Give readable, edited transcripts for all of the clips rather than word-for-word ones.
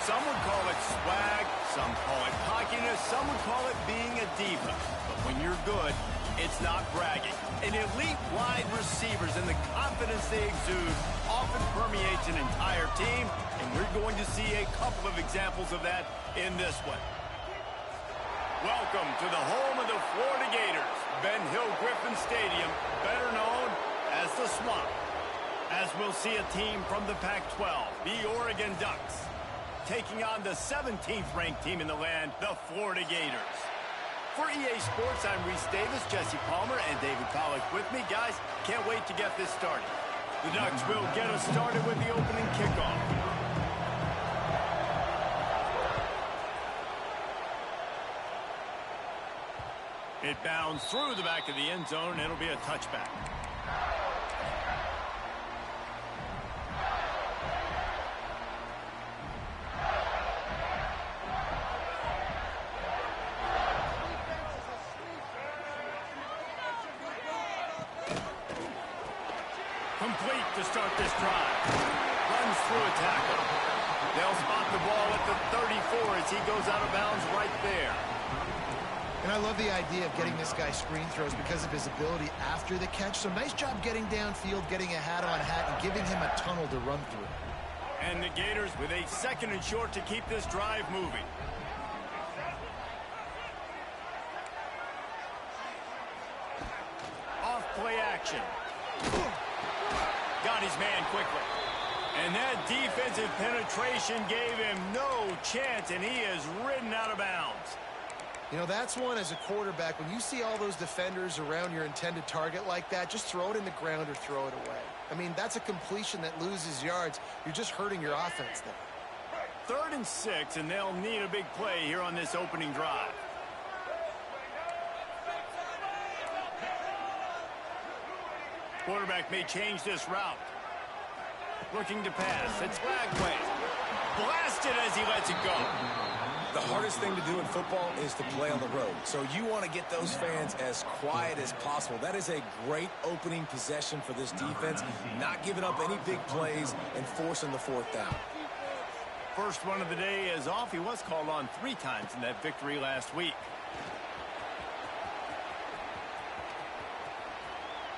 Some would call it swag, some call it cockiness, some would call it being a diva. But when you're good, it's not bragging. An elite wide receivers and the confidence they exude often permeates an entire team, and we're going to see a couple of examples of that in this one. Welcome to the home of the Florida Gators, Ben Hill Griffin Stadium, better known as the Swamp. As we'll see a team from the Pac-12, the Oregon Ducks, taking on the 17th ranked team in the land, the Florida Gators. For EA Sports, I'm Reese Davis, Jesse Palmer, and David Pollack with me. Guys, can't wait to get this started. The Ducks will get us started with the opening kickoff. It bounds through the back of the end zone, and it'll be a touchback. Complete to start this drive. Runs through a tackle. They'll spot the ball at the 34 as he goes out of bounds right there. And I love the idea of getting this guy screen throws because of his ability after the catch. So nice job getting downfield, getting a hat-on-hat, and giving him a tunnel to run through. And the Gators with a 2nd and short to keep this drive moving. Off play action. Got his man quickly. And that defensive penetration gave him no chance, and he is ridden out of bounds. You know, that's one as a quarterback. When you see all those defenders around your intended target like that, just throw it in the ground or throw it away. I mean, that's a completion that loses yards. You're just hurting your offense there. 3rd and 6, and they'll need a big play here on this opening drive. Quarterback may change this route. Looking to pass. It's Lagway. Blasted as he lets it go. The hardest thing to do in football is to play on the road. So you want to get those fans as quiet as possible. That is a great opening possession for this defense. Not giving up any big plays and forcing the 4th down. First one of the day is off. He was called on 3 times in that victory last week.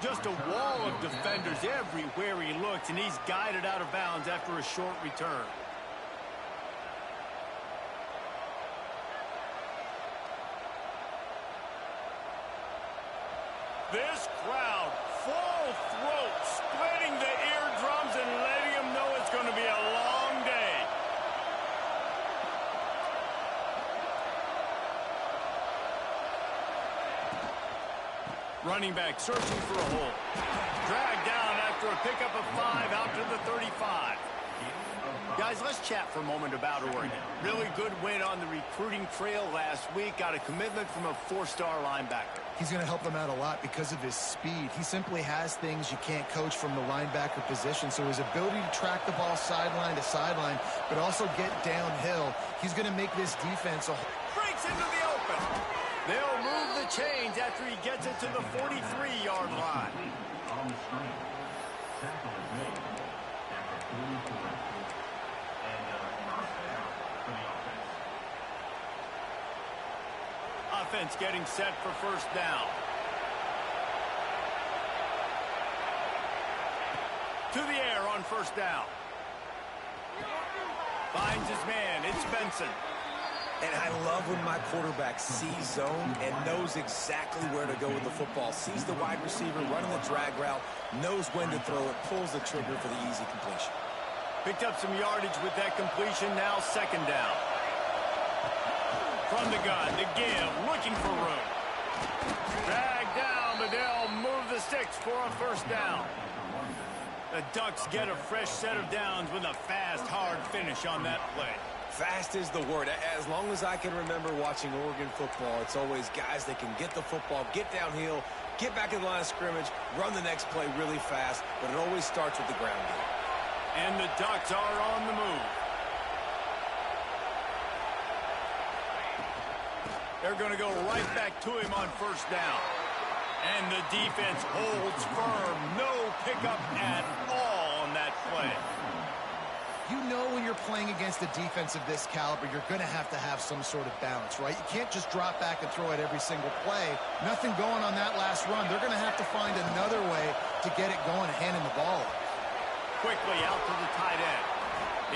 Just a wall of defenders everywhere he looks, and he's guided out of bounds after a short return. This crowd, full throat, splitting the eardrums and letting them know it's going to be a long day. Running back searching for a hole. Dragged down after a pickup of 5 out to the 35. Guys, let's chat for a moment about Oregon. Really good win on the recruiting trail last week. Got a commitment from a 4-star linebacker. He's going to help them out a lot because of his speed. He simply has things you can't coach from the linebacker position. So his ability to track the ball sideline to sideline, but also get downhill, he's going to make this defense a... Breaks into the open. They'll move the chains after he gets it to the 43-yard line. Offense getting set for 1st down. To the air on 1st down. Finds his man. It's Benson. And I love when my quarterback sees zone and knows exactly where to go with the football. Sees the wide receiver running the drag route, knows when to throw it, pulls the trigger for the easy completion. Picked up some yardage with that completion. Now 2nd down. From the gun, the give, looking for room. Dragged down, but they'll move the sticks for a 1st down. The Ducks get a fresh set of downs with a fast, hard finish on that play. Fast is the word. As long as I can remember watching Oregon football, it's always guys that can get the football, get downhill, get back in the line of scrimmage, run the next play really fast, but it always starts with the ground game. And the Ducks are on the move. They're going to go right back to him on 1st down. And the defense holds firm. No pickup at all on that play. You know when you're playing against a defense of this caliber, you're going to have some sort of balance, right? You can't just drop back and throw it every single play. Nothing going on that last run. They're going to have to find another way to get it going and handing the ball off. Quickly out to the tight end.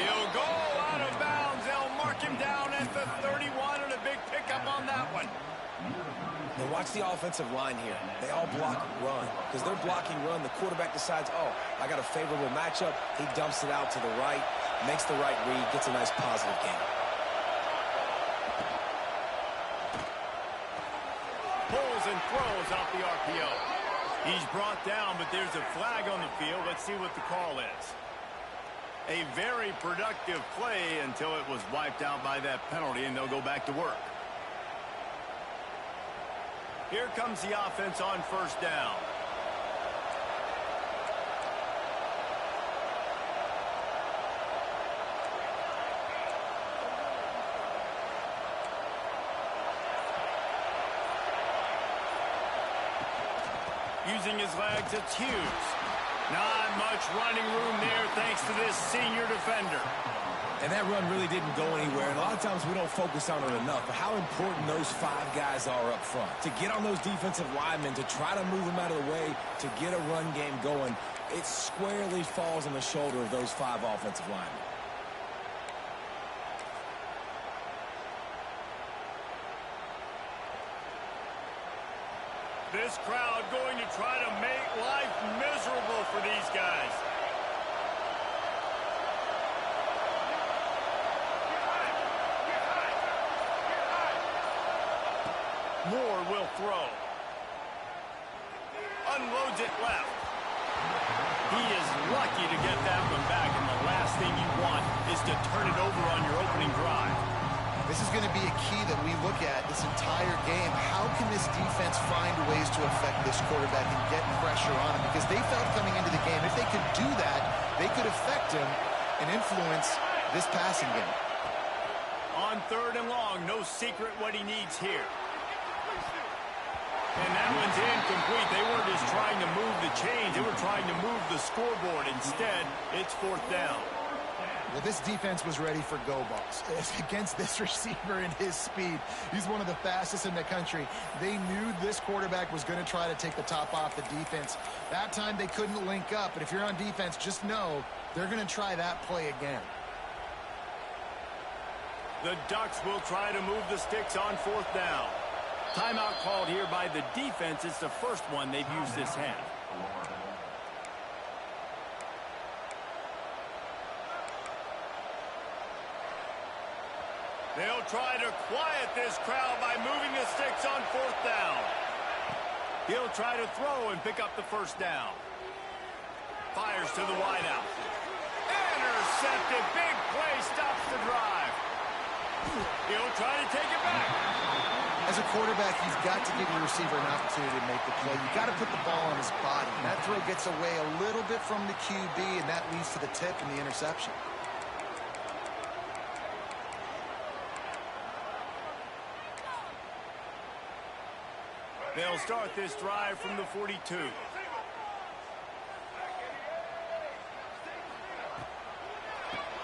He'll go out of bounds. They'll mark him down at the 31, and a big pickup on that one. Now watch the offensive line here. They all block run. Because they're blocking run, the quarterback decides, oh, I got a favorable matchup. He dumps it out to the right, makes the right read, gets a nice positive gain. Pulls and throws out the RPO. He's brought down, but there's a flag on the field. Let's see what the call is. A very productive play until it was wiped out by that penalty, and they'll go back to work. Here comes the offense on first down. Using his legs, it's Hughes. Not much running room there thanks to this senior defender. And that run really didn't go anywhere. And a lot of times we don't focus on it enough. But how important those 5 guys are up front. To get on those defensive linemen, to try to move them out of the way, to get a run game going, it squarely falls on the shoulder of those 5 offensive linemen. This crowd going to try to make life miserable for these guys. Moore will throw. Unloads it left. He is lucky to get that one back, and the last thing you want is to turn it over on your opening drive. This is going to be a key that we look at this entire game. How can this defense find ways to affect this quarterback and get pressure on him? Because they felt coming into the game, if they could do that, they could affect him and influence this passing game. On 3rd and long, no secret what he needs here. And that one's incomplete. They weren't just trying to move the chains. They were trying to move the scoreboard. Instead, it's 4th down. Well, this defense was ready for go balls. Against this receiver and his speed, he's one of the fastest in the country. They knew this quarterback was going to try to take the top off the defense. That time they couldn't link up, but if you're on defense, just know they're going to try that play again. The Ducks will try to move the sticks on 4th down. Timeout called here by the defense. It's the first one they've used this half. They'll try to quiet this crowd by moving the sticks on 4th down. He'll try to throw and pick up the first down. Fires to the wideout. Intercepted. Big play stops the drive. He'll try to take it back. As a quarterback, you've got to give your receiver an opportunity to make the play. You've got to put the ball on his body. And that throw gets away a little bit from the QB, and that leads to the tip and the interception. They'll start this drive from the 42.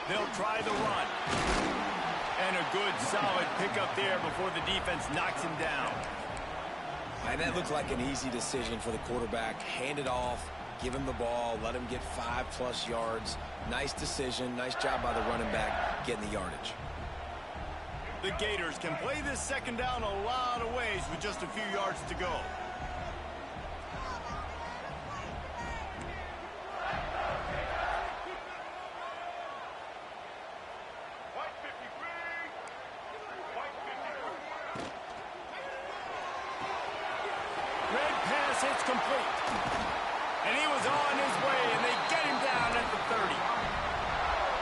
They'll try the run. And a good, solid pickup there before the defense knocks him down. And that looked like an easy decision for the quarterback. Hand it off, give him the ball, let him get 5+ yards. Nice decision. Nice job by the running back getting the yardage. The Gators can play this 2nd down a lot of ways with just a few yards to go. Red pass hits complete. And he was on his way, and they get him down at the 30.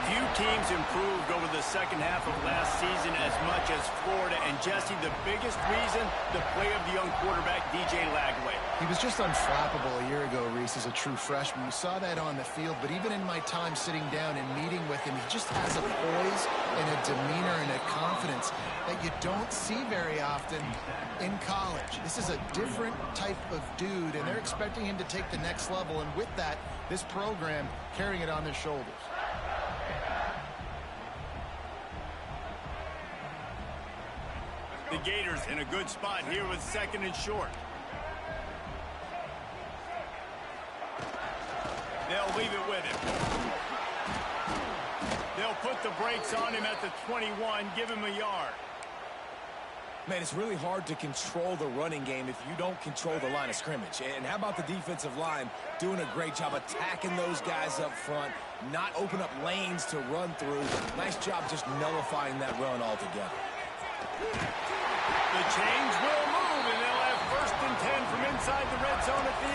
Few teams improved over the 2nd half of last season as much as Florida. And, Jesse, the biggest reason, the play of the young quarterback, DJ Lagway. He was just unflappable a year ago, Reese, as a true freshman. We saw that on the field, but even in my time sitting down and meeting with him, he just has a poise and a demeanor and a confidence that you don't see very often in college. This is a different type of dude, and they're expecting him to take the next level. And with that, this program carrying it on their shoulders. The Gators in a good spot here with 2nd and short. They'll leave it with him. They'll put the brakes on him at the 21, give him a yard. Man, it's really hard to control the running game if you don't control the line of scrimmage. And how about the defensive line doing a great job attacking those guys up front, not open up lanes to run through. Nice job just nullifying that run altogether. The chains will move, and they'll have 1st and 10 from inside the red zone at the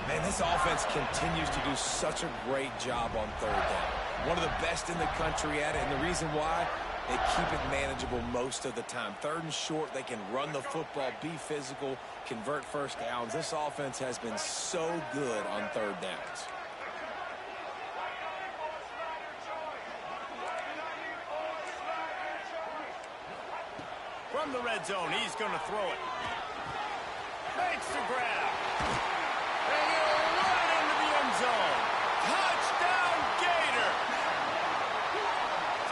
18. Man, this offense continues to do such a great job on 3rd down. One of the best in the country at it, and the reason why, they keep it manageable most of the time. 3rd and short, they can run the football, be physical, convert 1st downs. This offense has been so good on 3rd downs. From the red zone, he's going to throw it. Makes the grab. And he'll run it into the end zone. Touchdown, Gator!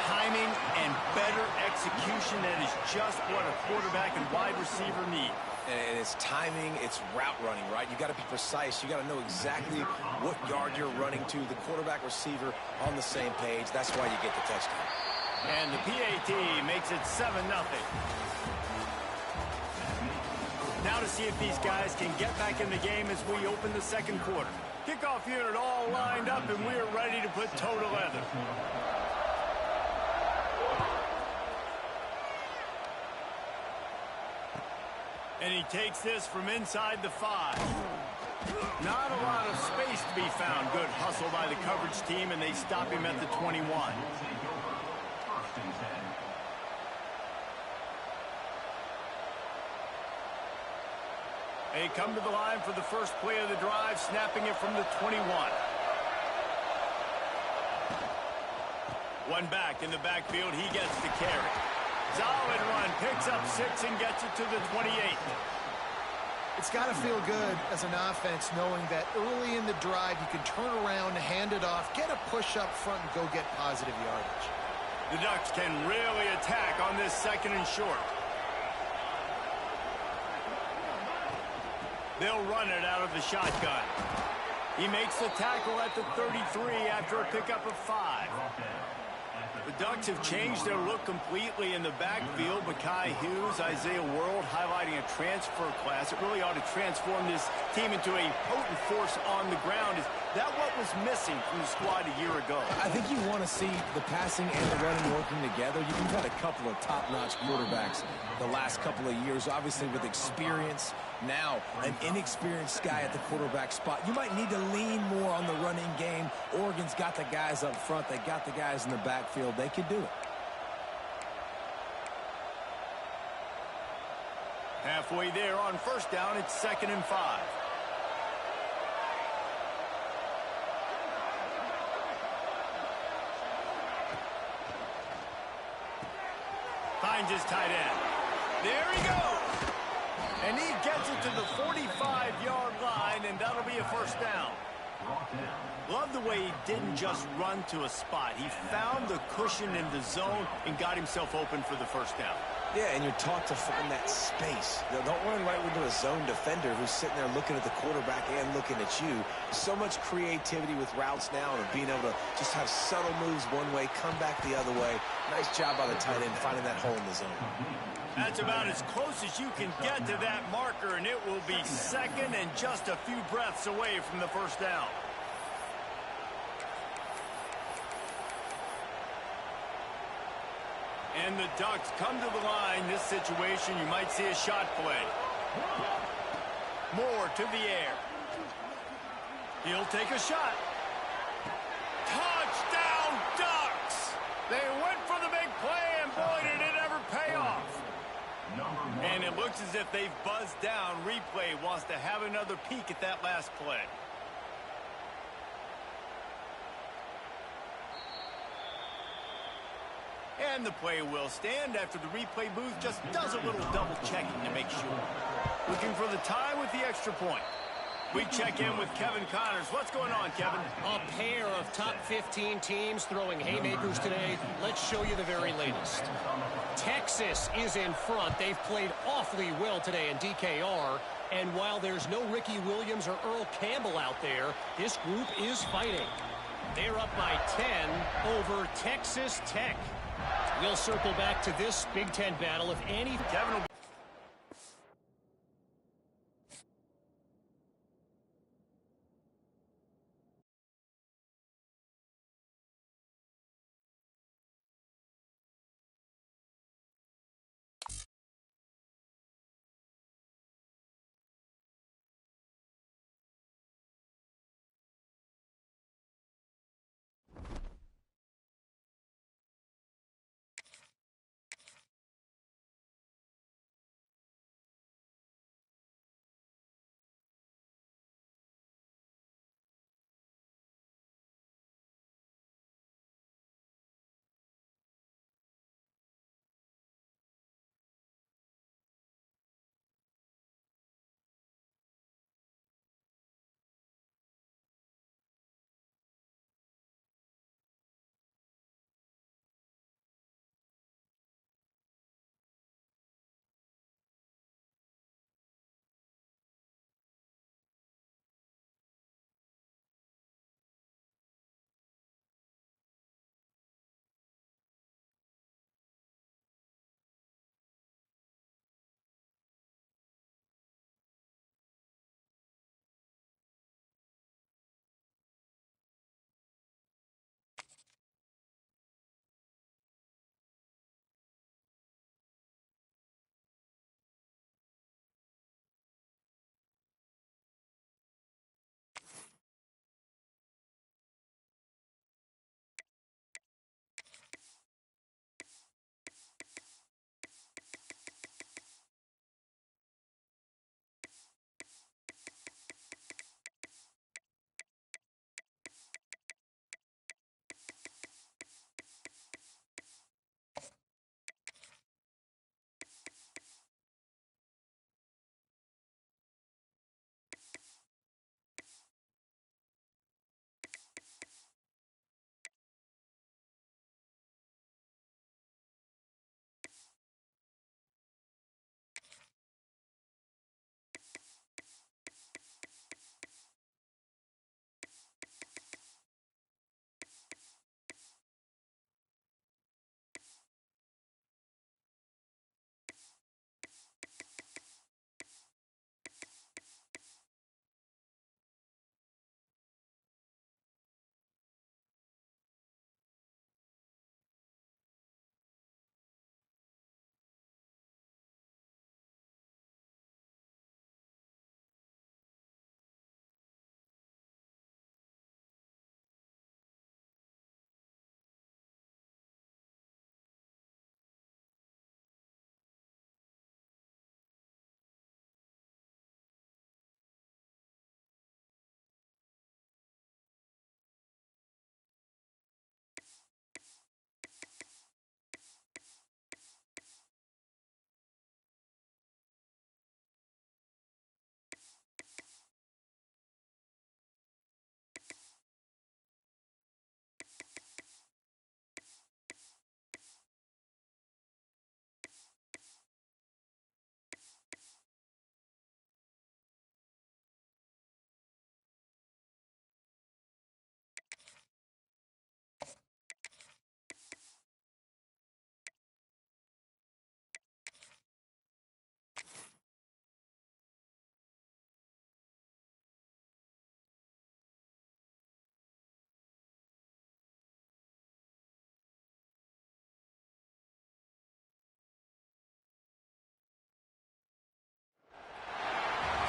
Timing and better execution, that is just what a quarterback and wide receiver need. And it's timing, it's route running, right? You got to be precise. You got to know exactly what yard you're running to. The quarterback receiver on the same page. That's why you get the touchdown. And the PAT makes it 7-0. Now to see if these guys can get back in the game as we open the 2nd quarter. Kickoff unit all lined up, and we're ready to put toe to leather. And he takes this from inside the 5. Not a lot of space to be found. Good hustle by the coverage team, and they stop him at the 21. They come to the line for the first play of the drive, snapping it from the 21. One back in the backfield, he gets the carry. Solid run, picks up 6 and gets it to the 28. It's got to feel good as an offense knowing that early in the drive you can turn around, hand it off, get a push up front, and go get positive yardage. The Ducks can really attack on this 2nd and short. They'll run it out of the shotgun. He makes the tackle at the 33 after a pickup of 5. The Ducks have changed their look completely in the backfield. Mekhi Hughes, Isaiah World highlighting a transfer class. It really ought to transform this team into a potent force on the ground. Is that what was missing from the squad a year ago? I think you want to see the passing and the running working together. You've had a couple of top-notch quarterbacks the last couple of years, obviously with experience. Now, an inexperienced guy at the quarterback spot. You might need to lean more on the running game. Oregon's got the guys up front. They got the guys in the backfield. They can do it. Halfway there on 1st down, it's 2nd and 5. Finds his tight end. There he goes. And he gets it to the 45-yard line, and that'll be a 1st down. Love the way he didn't just run to a spot. He found the cushion in the zone and got himself open for the 1st down. Yeah, and you're taught to find that space. Don't run right into a zone defender who's sitting there looking at the quarterback and looking at you. So much creativity with routes now and being able to just have subtle moves one way, come back the other way. Nice job by the tight end finding that hole in the zone. That's about as close as you can get to that marker, and it will be 2nd and just a few breaths away from the 1st down. And the Ducks come to the line. This situation, you might see a shot play. Moore to the air. He'll take a shot. Touchdown, Ducks! They went for the big play, and boy, did it ever pay off. And it looks as if they've buzzed down. Replay wants to have another peek at that last play. And the play will stand after the replay booth just does a little double checking to make sure. Looking for the tie with the extra point. We check in with Kevin Connors. What's going on, Kevin? A pair of top 15 teams throwing haymakers today. Let's show you the very latest. Texas is in front. They've played awfully well today in DKR. And while there's no Ricky Williams or Earl Campbell out there, this group is fighting. They're up by 10 over Texas Tech. We'll circle back to this Big Ten battle if any. Kevin will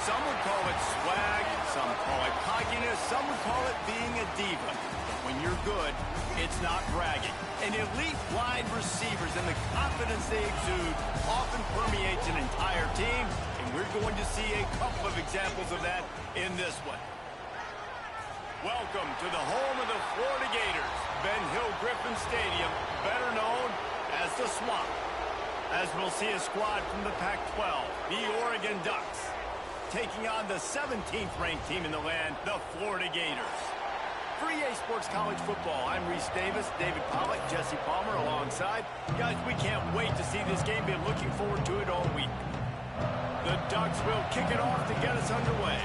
Some would call it swag, some call it cockiness, some would call it being a diva. But when you're good, it's not bragging. And elite wide receivers and the confidence they exude often permeates an entire team, and we're going to see a couple of examples of that in this one. Welcome to the home of the Florida Gators, Ben Hill Griffin Stadium, better known as the Swamp. As we'll see a squad from the Pac-12, the Oregon Ducks. taking on the 17th ranked team in the land, the Florida Gators. For EA Sports College Football, I'm Reese Davis, David Pollack, Jesse Palmer alongside. Guys, we can't wait to see this game. Been looking forward to it all week. The Ducks will kick it off to get us underway.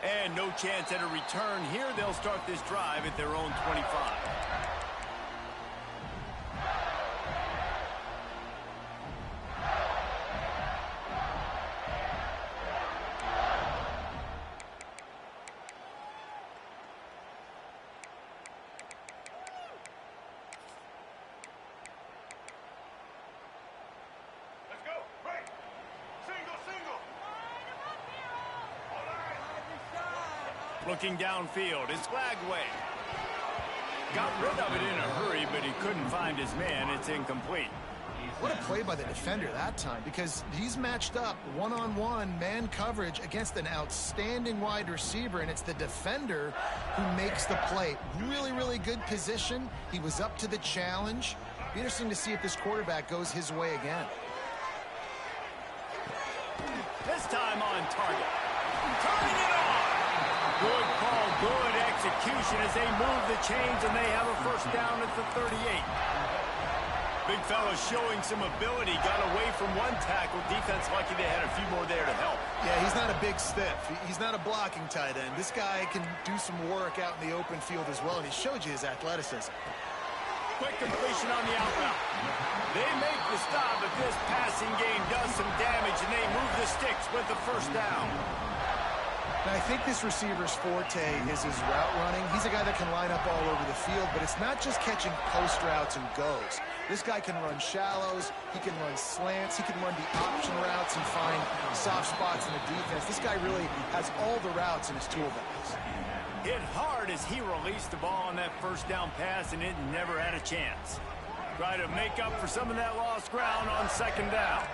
And no chance at a return here. They'll start this drive at their own 25. Looking downfield, it's Flagway. Got rid of it in a hurry, but he couldn't find his man. It's incomplete. What a play by the defender that time, because he's matched up one-on-one man coverage against an outstanding wide receiver, and it's the defender who makes the play. Really, really good position. He was up to the challenge. Be interesting to see if this quarterback goes his way again. This time on target. Turning it on. Good call, good execution as they move the chains, and they have a first down at the 38. Big fella showing some ability, got away from one tackle. Defense lucky they had a few more there to help. Yeah, he's not a big stiff. He's not a blocking tight end. This guy can do some work out in the open field as well, and he showed you his athleticism. Quick completion on the out route. They make the stop, but this passing game does some damage, and they move the sticks with the first down. Now, I think this receiver's forte is his route running. He's a guy that can line up all over the field, but it's not just catching post routes and goes. This guy can run shallows, he can run slants, he can run the option routes and find soft spots in the defense. This guy really has all the routes in his toolbox. Hit hard as he released the ball on that first down pass, and it never had a chance. Try to make up for some of that lost ground on second down.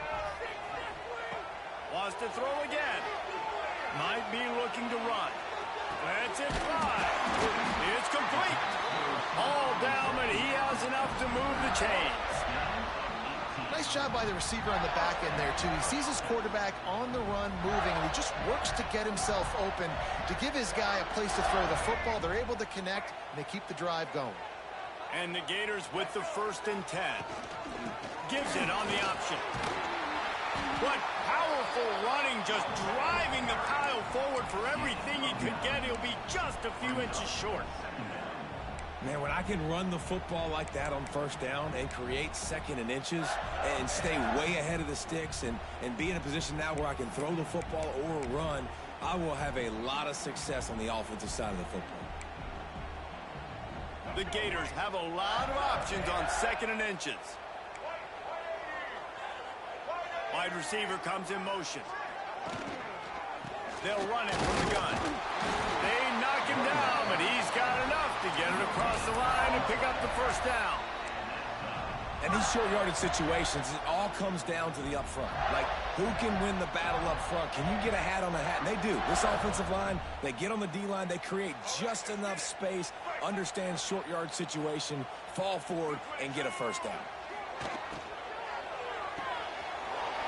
Wants to throw again. Might be looking to run. That's it, fly. It's complete. All down, but he has enough to move the chains. Nice job by the receiver on the back end there, too. He sees his quarterback on the run moving, and he just works to get himself open to give his guy a place to throw the football. They're able to connect, and they keep the drive going. And the Gators with the 1st and 10. Gives it on the option. What powerful running, just driving the pile forward for everything he could get. He'll be just a few inches short. Man, when I can run the football like that on first down and create second and inches and stay way ahead of the sticks and be in a position now where I can throw the football or run, I will have a lot of success on the offensive side of the football. The Gators have a lot of options on second and inches. Wide receiver comes in motion. They'll run it from the gun. They knock him down, but he's got enough to get it across the line and pick up the first down. And these short yardage situations, it all comes down to the up front. Like, who can win the battle up front? Can you get a hat on a hat? And they do. This offensive line, they get on the D-line, they create just enough space, understand short yard situation, fall forward, and get a first down.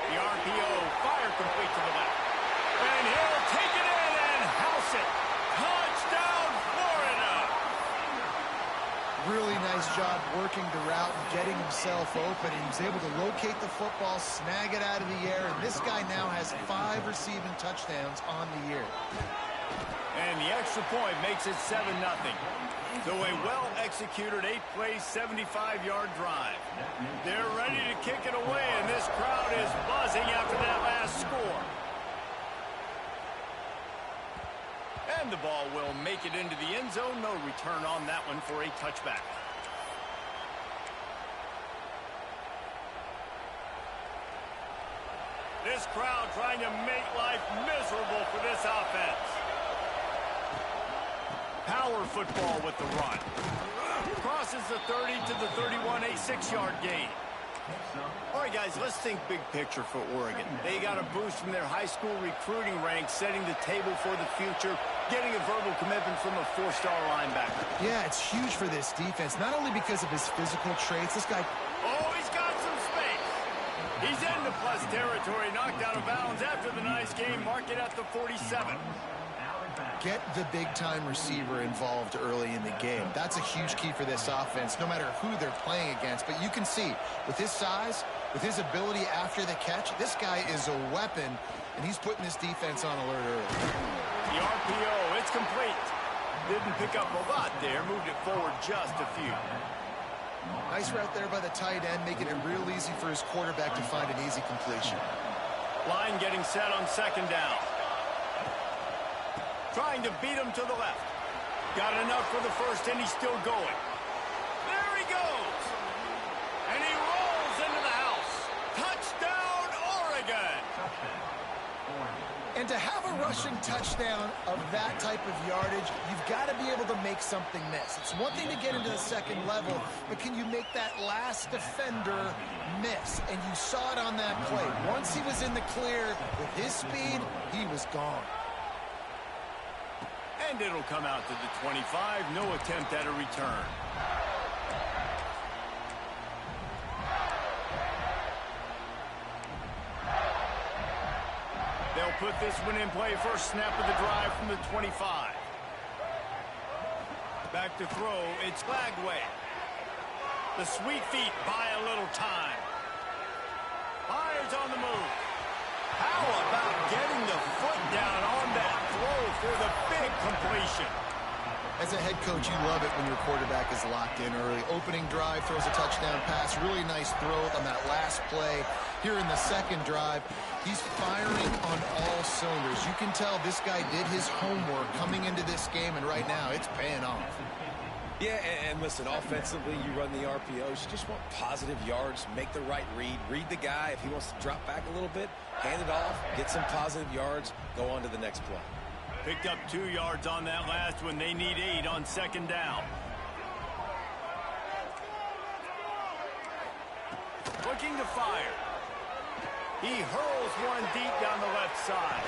The RPO, fire complete to the left. And he'll take it in and house it. Touchdown, Florida! Really nice job working the route and getting himself open. He was able to locate the football, snag it out of the air, and this guy now has 5 receiving touchdowns on the year. And the extra point makes it 7-0. So a well-executed 8-play, 75-yard drive. They're ready to kick it away, and this crowd is buzzing after that last score. And the ball will make it into the end zone. No return on that one for a touchback. This crowd trying to make life miserable for this offense. Power football with the run. Crosses the 30 to the 31, a 6-yard gain. All right, guys, let's think big picture for Oregon. They got a boost from their high school recruiting ranks, setting the table for the future. getting a verbal commitment from a four-star linebacker. Yeah, it's huge for this defense, not only because of his physical traits. This guy... Oh, he's got some space. He's into plus territory, knocked out of bounds after the nice game. Mark it at the 47. Get the big-time receiver involved early in the game. That's a huge key for this offense, no matter who they're playing against. But you can see, with his size, with his ability after the catch, this guy is a weapon, and he's putting this defense on alert early. The RPO, it's complete. Didn't pick up a lot there, moved it forward just a few. Nice route there by the tight end, making it real easy for his quarterback to find an easy completion. Line getting set on second down. Trying to beat him to the left. Got enough for the first, and he's still going. There he goes. And he rolls into the house. Touchdown, Oregon. And to have a rushing touchdown of that type of yardage, you've got to be able to make something miss. It's one thing to get into the second level, but can you make that last defender miss? And you saw it on that play. Once he was in the clear, with his speed, he was gone. And it'll come out to the 25. No attempt at a return. They'll put this one in play. First snap of the drive from the 25. Back to throw. It's Flagway. The sweet feet buy a little time. Fires on the move. How about getting the foot down on that throw for the big completion? As a head coach, you love it when your quarterback is locked in early. Opening drive, throws a touchdown pass. Really nice throw on that last play. Here in the second drive, he's firing on all cylinders. You can tell this guy did his homework coming into this game, and right now it's paying off. Yeah, and listen, offensively, you run the RPOs. You just want positive yards, make the right read the guy. If he wants to drop back a little bit, hand it off, get some positive yards, go on to the next play. Picked up 2 yards on that last one. They need 8 on second down. Looking to fire. He hurls one deep down the left side.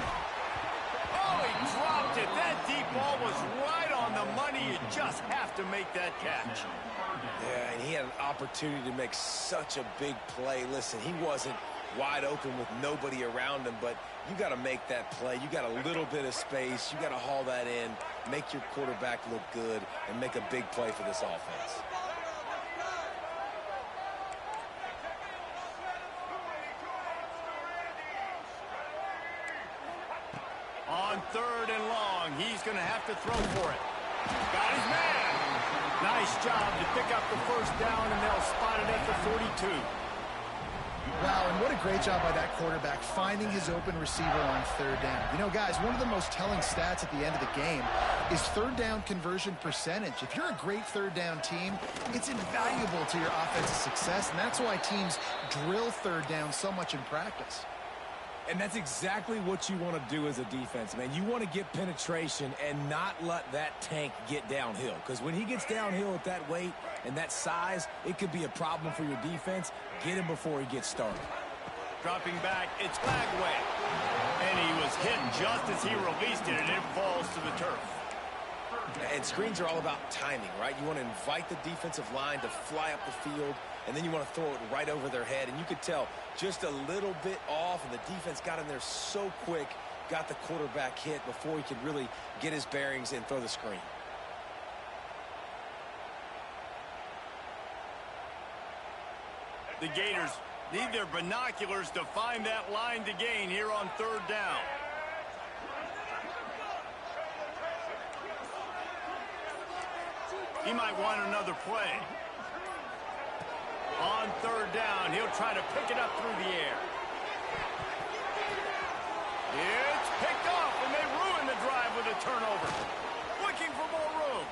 Oh, he dropped it. That deep ball was right on the money. You just have to make that catch. Yeah, and he had an opportunity to make such a big play. Listen, he wasn't wide open with nobody around him, but you got to make that play. You got a little bit of space. You got to haul that in, make your quarterback look good, and make a big play for this offense. On third and long, he's going to have to throw for it. Got his man. Nice job to pick up the first down, and they'll spot it at the 42. Wow, and what a great job by that quarterback finding his open receiver on third down. You know, guys, one of the most telling stats at the end of the game is third down conversion percentage. If you're a great third down team, it's invaluable to your offensive success, and that's why teams drill third down so much in practice. And that's exactly what you want to do as a defense, man. You want to get penetration and not let that tank get downhill. Because when he gets downhill at that weight and that size, it could be a problem for your defense. Get him before he gets started. Dropping back, it's Flagway. And he was hit just as he released it, and it falls to the turf. And screens are all about timing, right? You want to invite the defensive line to fly up the field, and then you want to throw it right over their head. And you could tell just a little bit off, and the defense got in there so quick, got the quarterback hit before he could really get his bearings and throw the screen. The Gators need their binoculars to find that line to gain here on third down. He might want another play. On third down, he'll try to pick it up through the air. It's picked off, and they ruin the drive with a turnover. Looking for more room.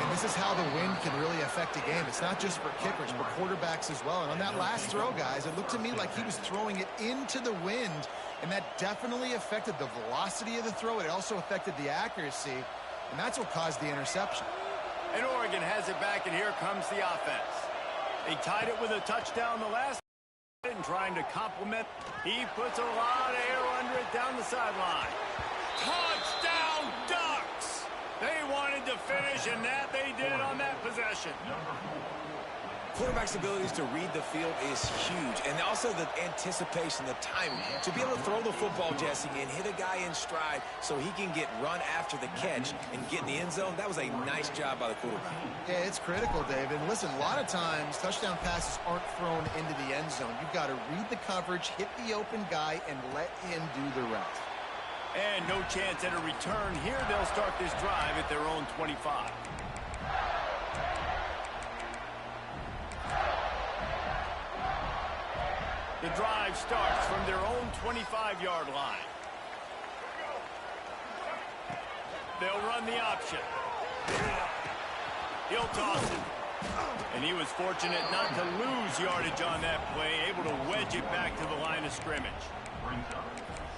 And this is how the wind can really affect a game. It's not just for kickers, but quarterbacks as well. And on that last throw, guys, it looked to me like he was throwing it into the wind, and that definitely affected the velocity of the throw. It also affected the accuracy, and that's what caused the interception. And Oregon has it back, and here comes the offense. They tied it with a touchdown the last and trying to complement. He puts a lot of air under it down the sideline. Touchdown, finish, and that they did on that possession. Quarterback's abilities to read the field is huge, and also the anticipation, the timing. To be able to throw the football, Jesse, and hit a guy in stride so he can get run after the catch and get in the end zone, that was a nice job by the quarterback. Yeah, it's critical, David. Listen, a lot of times touchdown passes aren't thrown into the end zone. You've got to read the coverage, hit the open guy, and let him do the rest. And no chance at a return here. They'll start this drive at their own 25. The drive starts from their own 25-yard line. They'll run the option. He'll toss it. And he was fortunate not to lose yardage on that play, able to wedge it back to the line of scrimmage.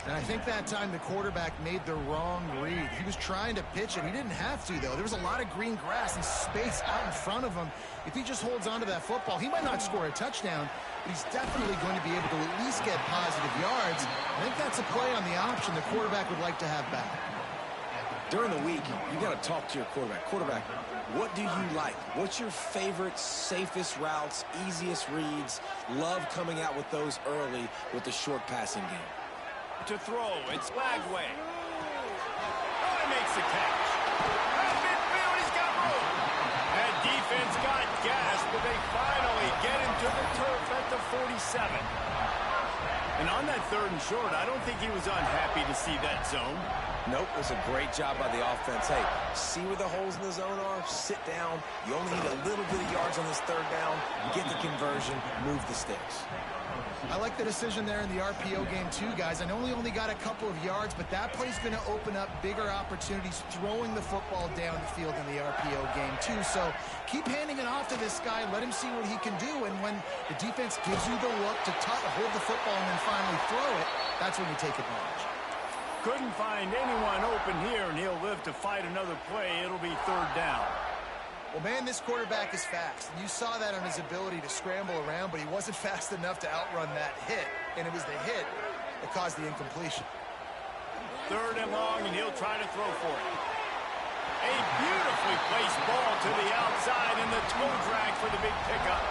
And I think that time the quarterback made the wrong read. He was trying to pitch it. He didn't have to, though. There was a lot of green grass and space out in front of him. If he just holds on to that football, he might not score a touchdown, but he's definitely going to be able to at least get positive yards. I think that's a play on the option the quarterback would like to have back. During the week, you got to talk to your quarterback. Quarterback, what do you like? What's your favorite, safest routes, easiest reads? Love coming out with those early with the short passing game. To throw, it's Lagway. Oh, he makes the catch. At midfield, he's got room. That defense got gas, but they finally get him to the turf at the 47. And on that 3rd and short, I don't think he was unhappy to see that zone. Nope, it was a great job by the offense. Hey, see where the holes in the zone are? Sit down. You only need a little bit of yards on this 3rd down. Get the conversion. Move the sticks. I like the decision there in the RPO game too, guys. I know he only got a couple of yards, but that play's going to open up bigger opportunities throwing the football down the field in the RPO game too. So keep handing it off to this guy. Let him see what he can do. And when the defense gives you the look to hold the football and then finally throw it, that's when you take advantage. Couldn't find anyone open here, and he'll live to fight another play. It'll be 3rd down. Well, man, this quarterback is fast. And you saw that on his ability to scramble around, but he wasn't fast enough to outrun that hit. And it was the hit that caused the incompletion. 3rd and long, and he'll try to throw for it. A beautifully placed ball to the outside, and the toe drag for the big pickup.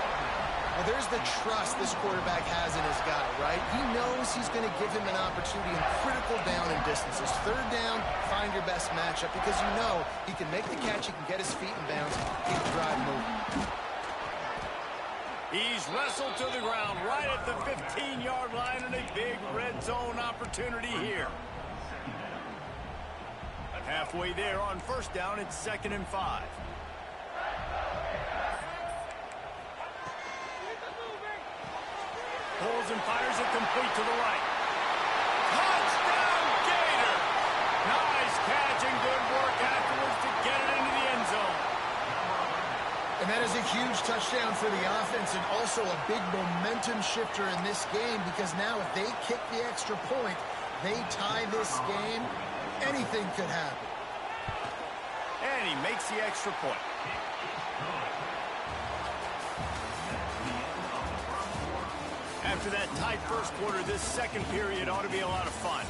Well, there's the trust this quarterback has in his guy, right? He knows he's going to give him an opportunity in critical down and distances. 3rd down, find your best matchup because you know he can make the catch, he can get his feet in bounds, keep the drive moving. He's wrestled to the ground right at the 15-yard line, and a big red zone opportunity here. Halfway there on 1st down, it's 2nd and 5. Pulls and fires it complete to the right. Touchdown, Gator! Nice catch and good work afterwards to get it into the end zone. And that is a huge touchdown for the offense and also a big momentum shifter in this game because now if they kick the extra point, they tie this game, anything could happen. And he makes the extra point. After that tight 1st quarter, this 2nd period ought to be a lot of fun.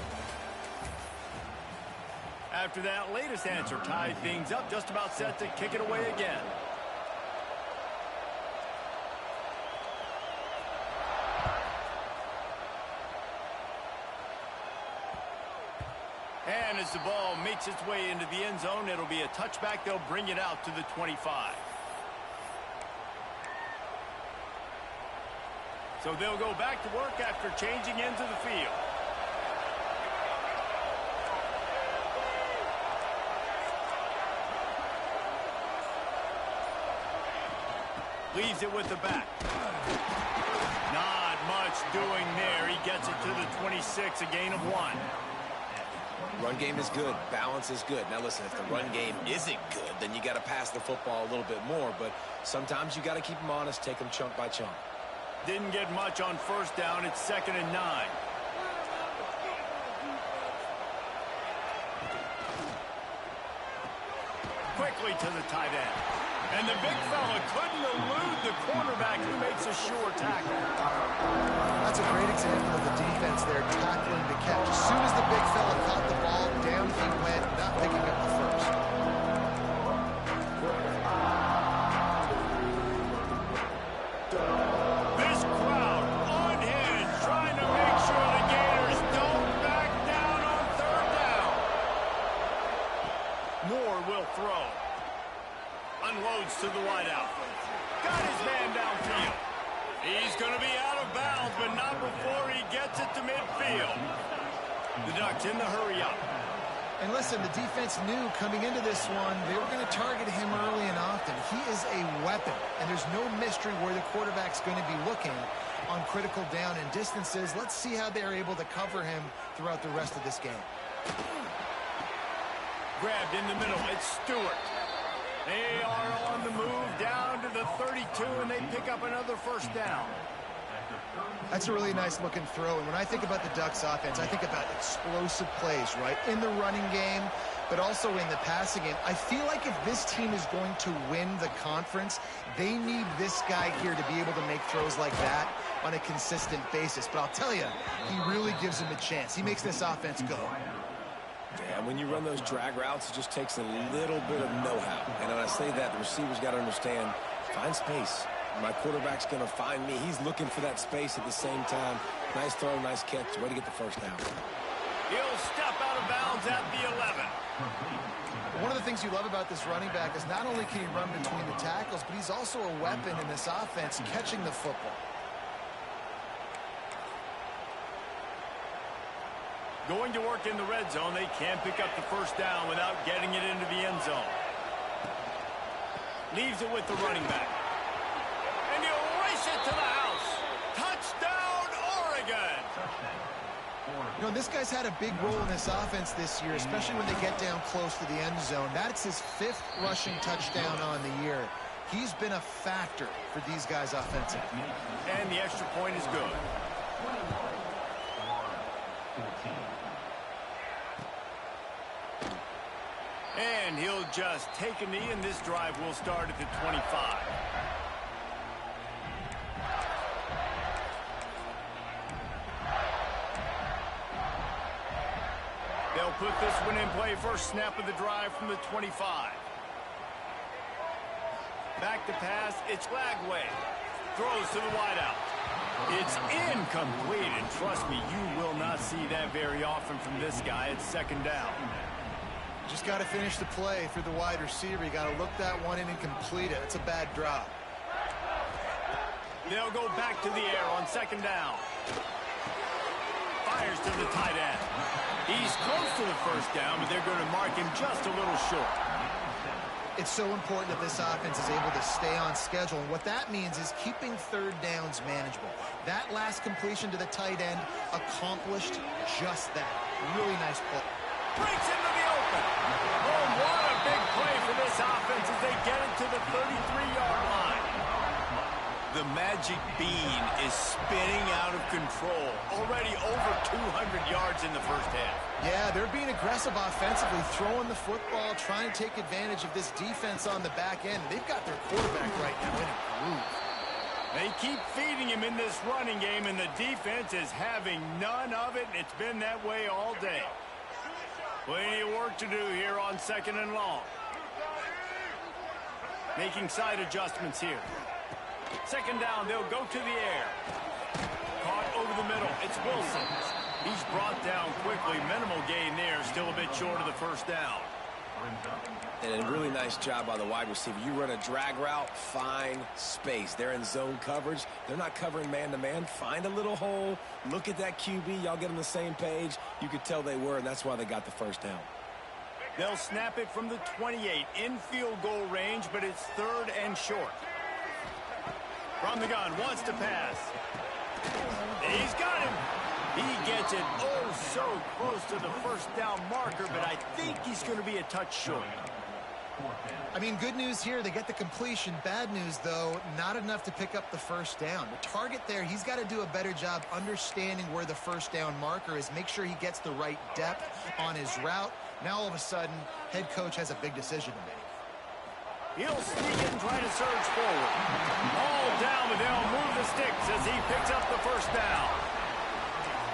After that latest answer tied things up, just about set to kick it away again. And as the ball makes its way into the end zone, it'll be a touchback. They'll bring it out to the 25. So they'll go back to work after changing into the field. Leaves it with the back. Not much doing there. He gets it to the 26, a gain of 1. Run game is good. Balance is good. Now, listen, if the run game isn't good, then you got to pass the football a little bit more. But sometimes you got to keep them honest, take them chunk by chunk. Didn't get much on 1st down. It's 2nd and 9. Quickly to the tight end. And the big fella couldn't elude the cornerback who makes a sure tackle. That's a great example of the defense there tackling the catch. As soon as the big fella caught the ball, down he went, not picking up the first. to the wideout. Got his man downfield. He's going to be out of bounds, but not before he gets it to midfield. The Ducks in the hurry up. And listen, the defense knew coming into this one, they were going to target him early and often. He is a weapon, and there's no mystery where the quarterback's going to be looking on critical down and distances. Let's see how they're able to cover him throughout the rest of this game. Grabbed in the middle. It's Stewart. They are on the move down to the 32, and they pick up another first down. That's a really nice looking throw. And when I think about the Ducks offense, I think about explosive plays, right? In the running game, but also in the passing game. I feel like if this team is going to win the conference, they need this guy here to be able to make throws like that on a consistent basis. But I'll tell you, he really gives him a chance. He makes this offense go. Yeah, when you run those drag routes, it just takes a little bit of know-how. And when I say that, the receivers got to understand, find space. My quarterback's going to find me. He's looking for that space at the same time. Nice throw, nice catch. Way to get the first down. He'll step out of bounds at the 11. One of the things you love about this running back is not only can he run between the tackles, but he's also a weapon in this offense catching the football. Going to work in the red zone. They can't pick up the first down without getting it into the end zone. Leaves it with the running back. And he'll race it to the house. Touchdown, Oregon! You know, this guy's had a big role in this offense this year, especially when they get down close to the end zone. That's his 5th rushing touchdown on the year. He's been a factor for these guys offensively. And the extra point is good. And he'll just take a knee, and this drive will start at the 25. They'll put this one in play. First snap of the drive from the 25. Back to pass. It's Lagway. Throws to the wideout. It's incomplete, and trust me, you will not see that very often from this guy. It's second down. Just got to finish the play for the wide receiver. You got to look that one in and complete it. It's a bad drop. They'll go back to the air on second down. Fires to the tight end. He's close to the first down, but they're going to mark him just a little short. It's so important that this offense is able to stay on schedule. And what that means is keeping third downs manageable. That last completion to the tight end accomplished just that. Really nice play. Breaks into the open. Oh, what a big play for this offense as they get it to the 33-yard line. The magic bean is spinning out of control. Already over 200 yards in the first half. Yeah, they're being aggressive offensively, throwing the football, trying to take advantage of this defense on the back end. They've got their quarterback right now in a groove. They keep feeding him in this running game, and the defense is having none of it. It's been that way all day. Plenty of work to do here on second and long. Making side adjustments here. Second down, they'll go to the air. Caught over the middle. It's Wilson. He's brought down quickly. Minimal gain there. Still a bit short of the first down. And a really nice job by the wide receiver. You run a drag route, find space. They're in zone coverage. They're not covering man-to-man. Find a little hole. Look at that QB. Y'all get on the same page. You could tell they were, and that's why they got the first down. They'll snap it from the 28. In field goal range, but it's third and short. From the gun, wants to pass. He's got him. He gets it oh so close to the first down marker, but I think he's going to be a touch short. I mean, good news here, they get the completion. Bad news, though, not enough to pick up the first down. The target there, he's got to do a better job understanding where the first down marker is, make sure he gets the right depth on his route. Now, all of a sudden, head coach has a big decision to make. He'll sneak it and try to surge forward. All down, but they'll move the sticks as he picks up the first down.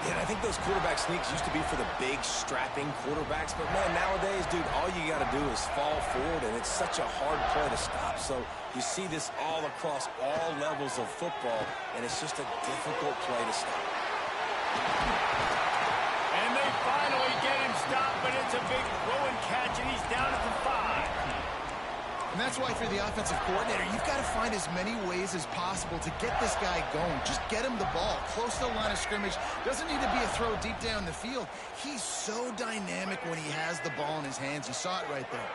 Yeah, I think those quarterback sneaks used to be for the big, strapping quarterbacks. But, man, nowadays, dude, all you got to do is fall forward, and it's such a hard play to stop. So you see this all across all levels of football, and it's just a difficult play to stop. And they finally get him stopped, but it's a big throw and catch, and he's down at the 5. And that's why for the offensive coordinator, you've got to find as many ways as possible to get this guy going. Just get him the ball close to the line of scrimmage. Doesn't need to be a throw deep down the field. He's so dynamic when he has the ball in his hands. You saw it right there.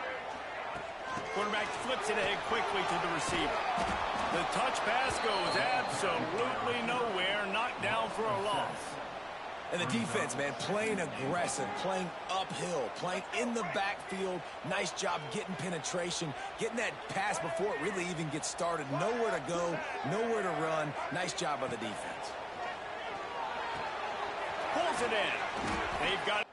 Quarterback flips it ahead quickly to the receiver. The touch pass goes absolutely nowhere, knocked down for a loss. And the defense, man, playing aggressive, playing uphill, playing in the backfield. Nice job getting penetration, getting that pass before it really even gets started. Nowhere to go, nowhere to run. Nice job by the defense. Pulls it in. They've got